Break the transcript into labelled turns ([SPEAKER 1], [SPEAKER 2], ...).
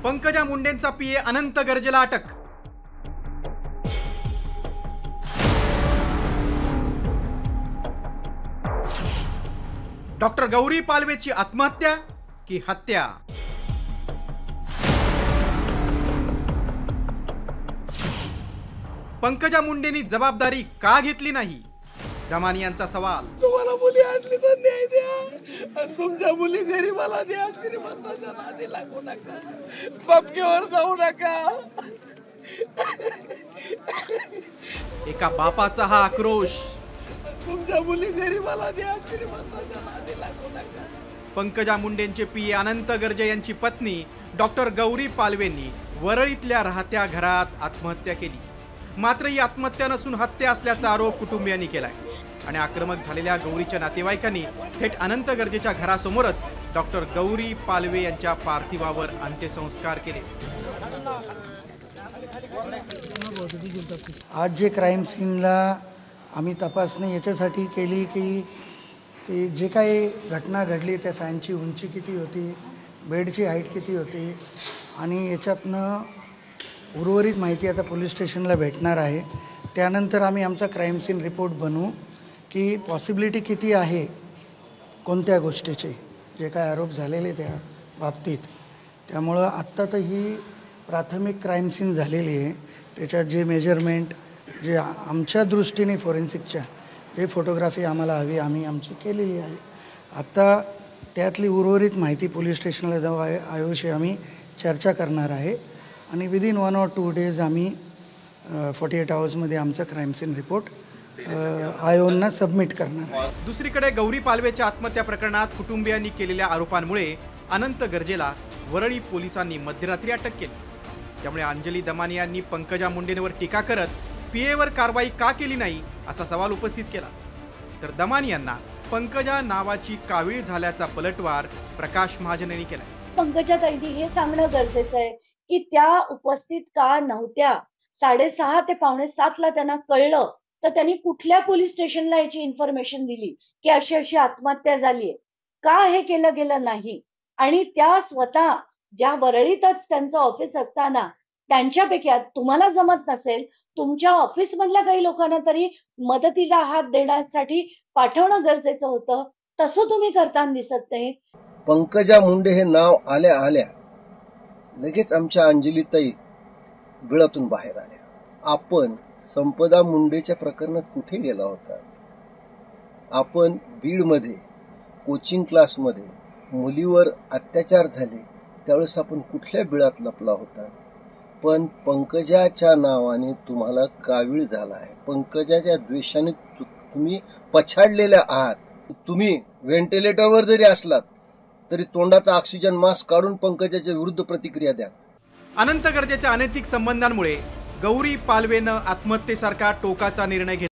[SPEAKER 1] पंकजा मुंडेंचा पीए अनंत गर्जेला अटक। डॉक्टर गौरी पालवेची आत्महत्या की हत्या? पंकजा मुंडेंनी जबाबदारी का घेतली नाही? दमानी यांचा सवाल।
[SPEAKER 2] तुम्हाला मुली आणली तर न्याय द्या आणि तुमच्या मुली गरीबाला द्या, श्रीमंताच्या नादी लागू नका, बापकेवर जाऊ नका।
[SPEAKER 1] एका बापाचा हा आक्रोश।
[SPEAKER 2] तुमच्या मुली गरीबाला द्या, श्रीमंताच्या नादी लागू नका।
[SPEAKER 1] पंकजा मुंडेंचे पीए अनंत गर्जे यांची पत्नी डॉक्टर गौरी पालवेंनी वरळीतल्या राहत्या घरात आत्महत्या केली। मात्र ही आत्महत्या नसून हत्या असल्याचा आरोप कुटुंबियांनी केलाय आणि आक्रमक झालेल्या गौरीच्या नातेवाईकांनी थेट अनंत गर्जेच्या घरासमोरच डॉक्टर गौरी पालवे यांच्या पार्थिवावर अंत्यसंस्कार केले।
[SPEAKER 3] आज जे क्राइम सीनला आम्ही तपासणी याच्यासाठी केली की ते जे काही घटना घडली त्या फॅनची उंची किती होती, बेडची हाईट किती होती आणि याच्यातनं उर्वरित माहिती आता पोलीस स्टेशनला भेटणार आहे। त्यानंतर आम्ही आमचा क्राइम सीन रिपोर्ट बनवू की पॉसिबिलिटी किती आहे कोणत्या गोष्टीचे, जे काय आरोप झालेले त्या बाबतीत। त्यामुळं आत्ता तर ही प्राथमिक क्राइम सीन झालेली आहे, त्याच्यात जे मेजरमेंट जे आमच्या दृष्टीने फॉरेन्सिकच्या जे फोटोग्राफी आम्हाला हवी आम्ही आमची केलेली आहे। आत्ता त्यातली उर्वरित माहिती पोलीस स्टेशनला जाऊ आयोशी आम्ही चर्चा करणार आहे आणि विदिन 1 or 2 days आम्ही 48 hours आमचा क्राइम सीन रिपोर्ट आयोगना सबमिट करणार आहे।
[SPEAKER 1] दुसरीकडे गौरी पालवेच्या आत्महत्या प्रकरणात कुटुंबियांनी केलेल्या आरोपांमुळे अनंत गर्जेला वरळी पोलिसांनी मध्यरात्री अटक केली। त्यामुळे अंजली दमानी यांनी पंकजा मुंडेंवर टीका करत पीएवर कारवाई का केली नाही असा सवाल उपस्थित केला। तर दमानी यांना पंकजा नावाची कावीळ झाल्याचा पलटवार प्रकाश महाजन यांनी केला।
[SPEAKER 4] पंकजा ताईंनी हे सांगणं गरजेचं आहे की त्या उपस्थित का नव्हत्या। 6:30 ते 6:45 त्यांना कळलं तर त्यांनी कुठल्या पोलीस स्टेशनला याची इन्फॉर्मेशन दिली की अशी अशी आत्महत्या झालीये? का हे केलं गेलं नाही? आणि त्या स्वतः ज्या वरळीतच त्यांचं ऑफिस असताना त्यांच्यापैकी तुम्हाला जमत नसेल तुमच्या ऑफिस मधल्या काही लोकांना तरी मदतीला हात देण्यासाठी पाठवणं गरजेचं होतं, तसं तुम्ही करताना दिसत नाही।
[SPEAKER 2] पंकजा मुंडे हे नाव आल्या आल्या लगेच आमच्या अंजलीताई बिळातून बाहेर आल्या। आपण संपदा मुंडेच्या प्रकरणात कुठे गेला होता? आपण बीडमध्ये कोचिंग क्लासमध्ये मुलीवर अत्याचार झाले त्यावेळेस आपण कुठल्या बिळात लपला होता? पण पंकजाच्या नावाने तुम्हाला कावीळ झाला आहे, पंकजाच्या द्वेषाने तुम्ही पछाडलेल्या आहात। तुम्ही व्हेंटिलेटरवर जरी असलात तरी तोंडाचा ऑक्सिजन मास्क काढून पंकजाच्या विरुद्ध प्रतिक्रिया द्या।
[SPEAKER 1] अनंत गर्जेच्या अनैतिक संबंधांमुळे गौरी पालवेनं आत्महत्येसारखा टोकाचा निर्णय घेतला।